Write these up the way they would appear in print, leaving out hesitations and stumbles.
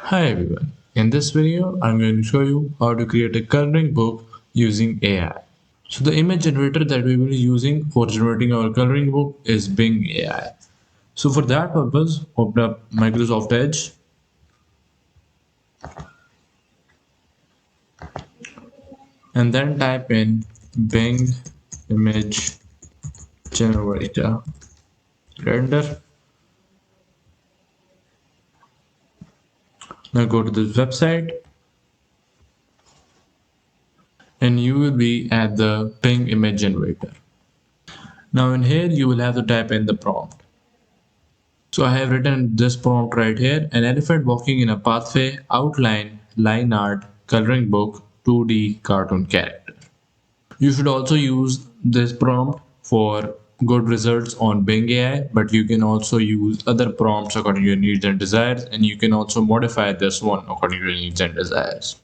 Hi everyone. In this video, I'm going to show you how to create a coloring book using AI. So the image generator that we will be using for generating our coloring book is Bing AI. So for that purpose, open up Microsoft Edge and then type in Bing image generator. Enter. Now go to this website and you will be at the Bing image generator. Now in here you will have to type in the prompt. So I have written this prompt right here: an elephant walking in a pathway, outline, line art, coloring book, 2D cartoon character. You should also use this prompt for good results on Bing AI, but you can also use other prompts according to your needs and desires, and you can also modify this one according to your needs and desires.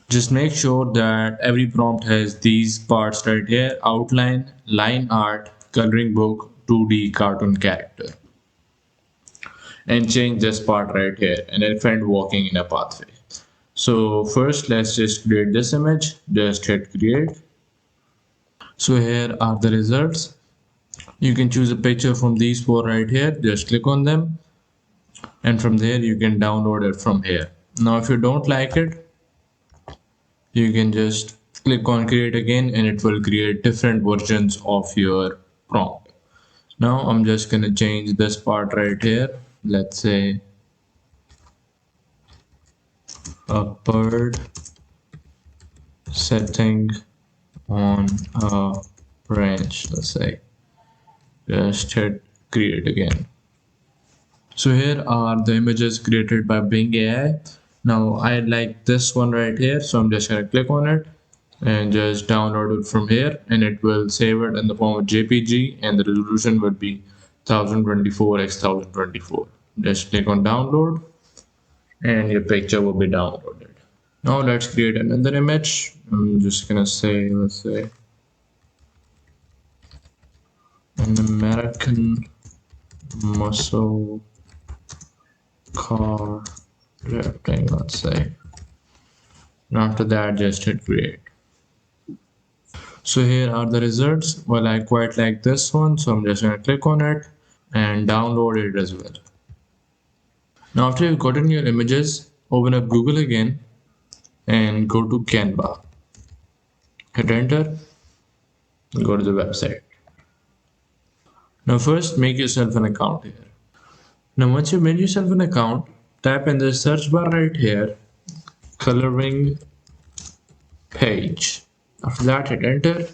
Just make sure that every prompt has these parts right here: outline, line art, coloring book, 2D cartoon character. And change this part right here, an elephant walking in a pathway. So first let's just create this image. Just hit create. So here are the results. You can choose a picture from these four right here. Just click on them and from there you can download it from here. Now if you don't like it, you can just click on create again and it will create different versions of your prompt. Now I'm just gonna change this part right here. Let's say a bird setting on a branch, let's say. Just hit create again. So here are the images created by Bing AI. Now I like this one right here, so I'm just gonna click on it and just download it from here, and it will save it in the form of JPG, and the resolution would be 1024 x 1024. Just click on download and your picture will be downloaded. Now let's create another image. I'm just gonna say, let's say an American muscle car drifting, let's say. And after that, just hit create. So here are the results. Well, I quite like this one, so I'm just gonna click on it and download it as well. Now after you've gotten your images, open up Google again and go to Canva. Hit enter, go to the website. Now first make yourself an account here. Now once you made yourself an account, type in the search bar right here, coloring page. After that, hit enter.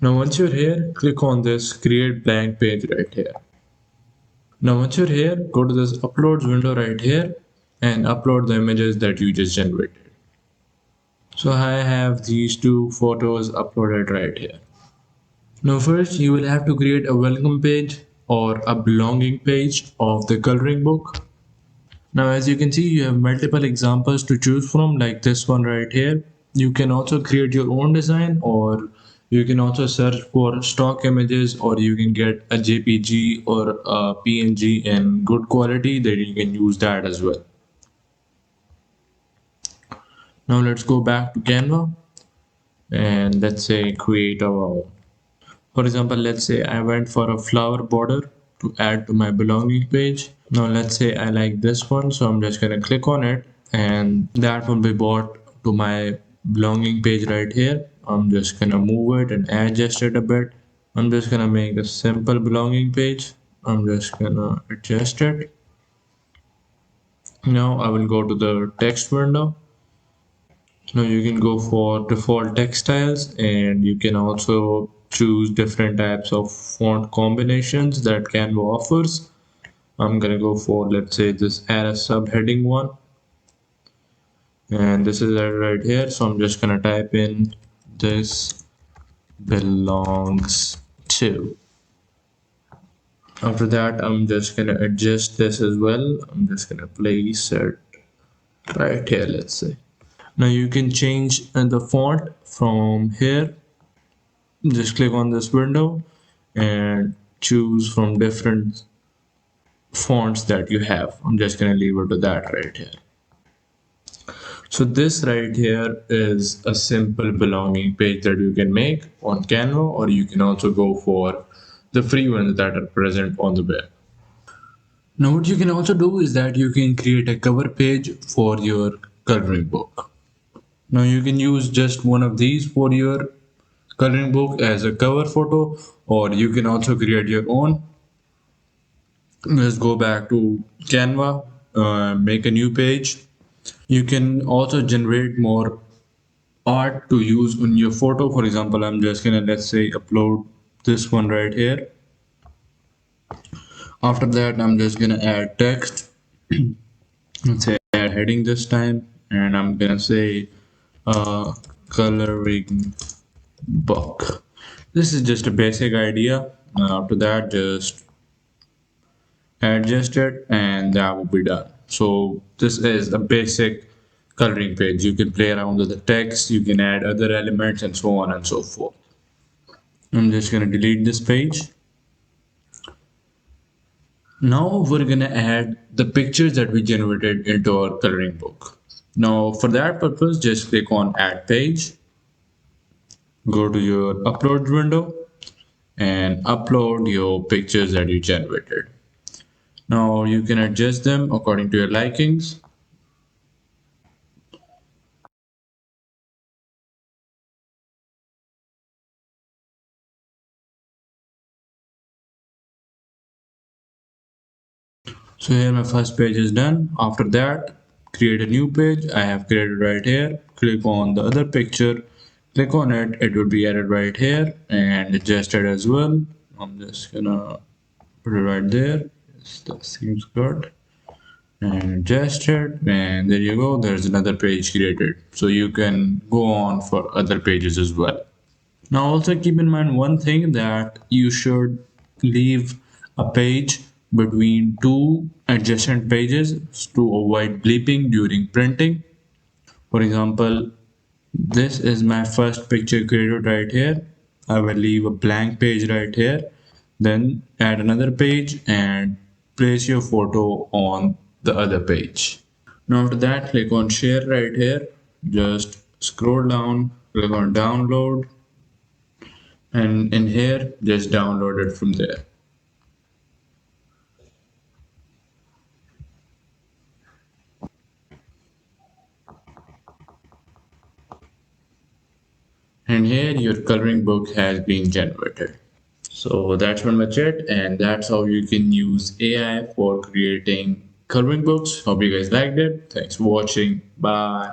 Now once you're here, click on this create blank page right here. Now once you're here, go to this uploads window right here and upload the images that you just generated. So I have these two photos uploaded right here. Now first you will have to create a welcome page or a belonging page of the coloring book. Now as you can see, you have multiple examples to choose from, like this one right here. You can also create your own design, or you can also search for stock images, or you can get a JPG or a PNG in good quality, that you can use that as well. Now let's go back to Canva and let's say create our own. For example, let's say I went for a flower border to add to my belonging page. Now let's say I like this one, so I'm just gonna click on it and that will be brought to my belonging page right here. I'm just gonna move it and adjust it a bit. I'm just gonna make a simple belonging page. I'm just gonna adjust it. Now I will go to the text window. Now you can go for default text styles, and you can also choose different types of font combinations that Canva offers. I'm gonna go for, let's say, this add a subheading one, and this is it right here. So I'm just gonna type in this belongs to. After that, I'm just gonna adjust this as well. I'm just gonna place it right here, let's say. Now you can change the font from here. Just click on this window and choose from different fonts that you have. I'm just gonna leave it to that right here. So this right here is a simple belonging page that you can make on Canva, or you can also go for the free ones that are present on the web. Now what you can also do is that you can create a cover page for your coloring book. Now you can use just one of these for your coloring book as a cover photo, or you can also create your own. Let's go back to Canva, make a new page. You can also generate more art to use on your photo. For example, I'm just gonna, let's say, upload this one right here. After that, I'm just gonna add text. Let's say add heading this time, and I'm gonna say coloring book. This is just a basic idea. After that, just adjust it, and that will be done. So this is a basic coloring page. You can play around with the text, you can add other elements, and so on and so forth. I'm just gonna delete this page. Now we're gonna add the pictures that we generated into our coloring book. Now for that purpose, just click on add page, go to your upload window, and upload your pictures that you generated. Now you can adjust them according to your likings. So here my first page is done. After that, create a new page. I have created right here. Click on the other picture. Click on it. It will be added right here and adjusted as well. I'm just gonna put it right there. Yes, that seems good. And adjust it. And there you go. There's another page created. So you can go on for other pages as well. Now also keep in mind one thing, that you should leave a page between two adjacent pages to avoid bleeping during printing. For example, this is my first picture created right here. I will leave a blank page right here. Then add another page and place your photo on the other page. Now after that, click on share right here. Just scroll down, click on download, and in here just download it from there. And here your coloring book has been generated. So that's pretty much it, and that's how you can use AI for creating coloring books. Hope you guys liked it. Thanks for watching. Bye.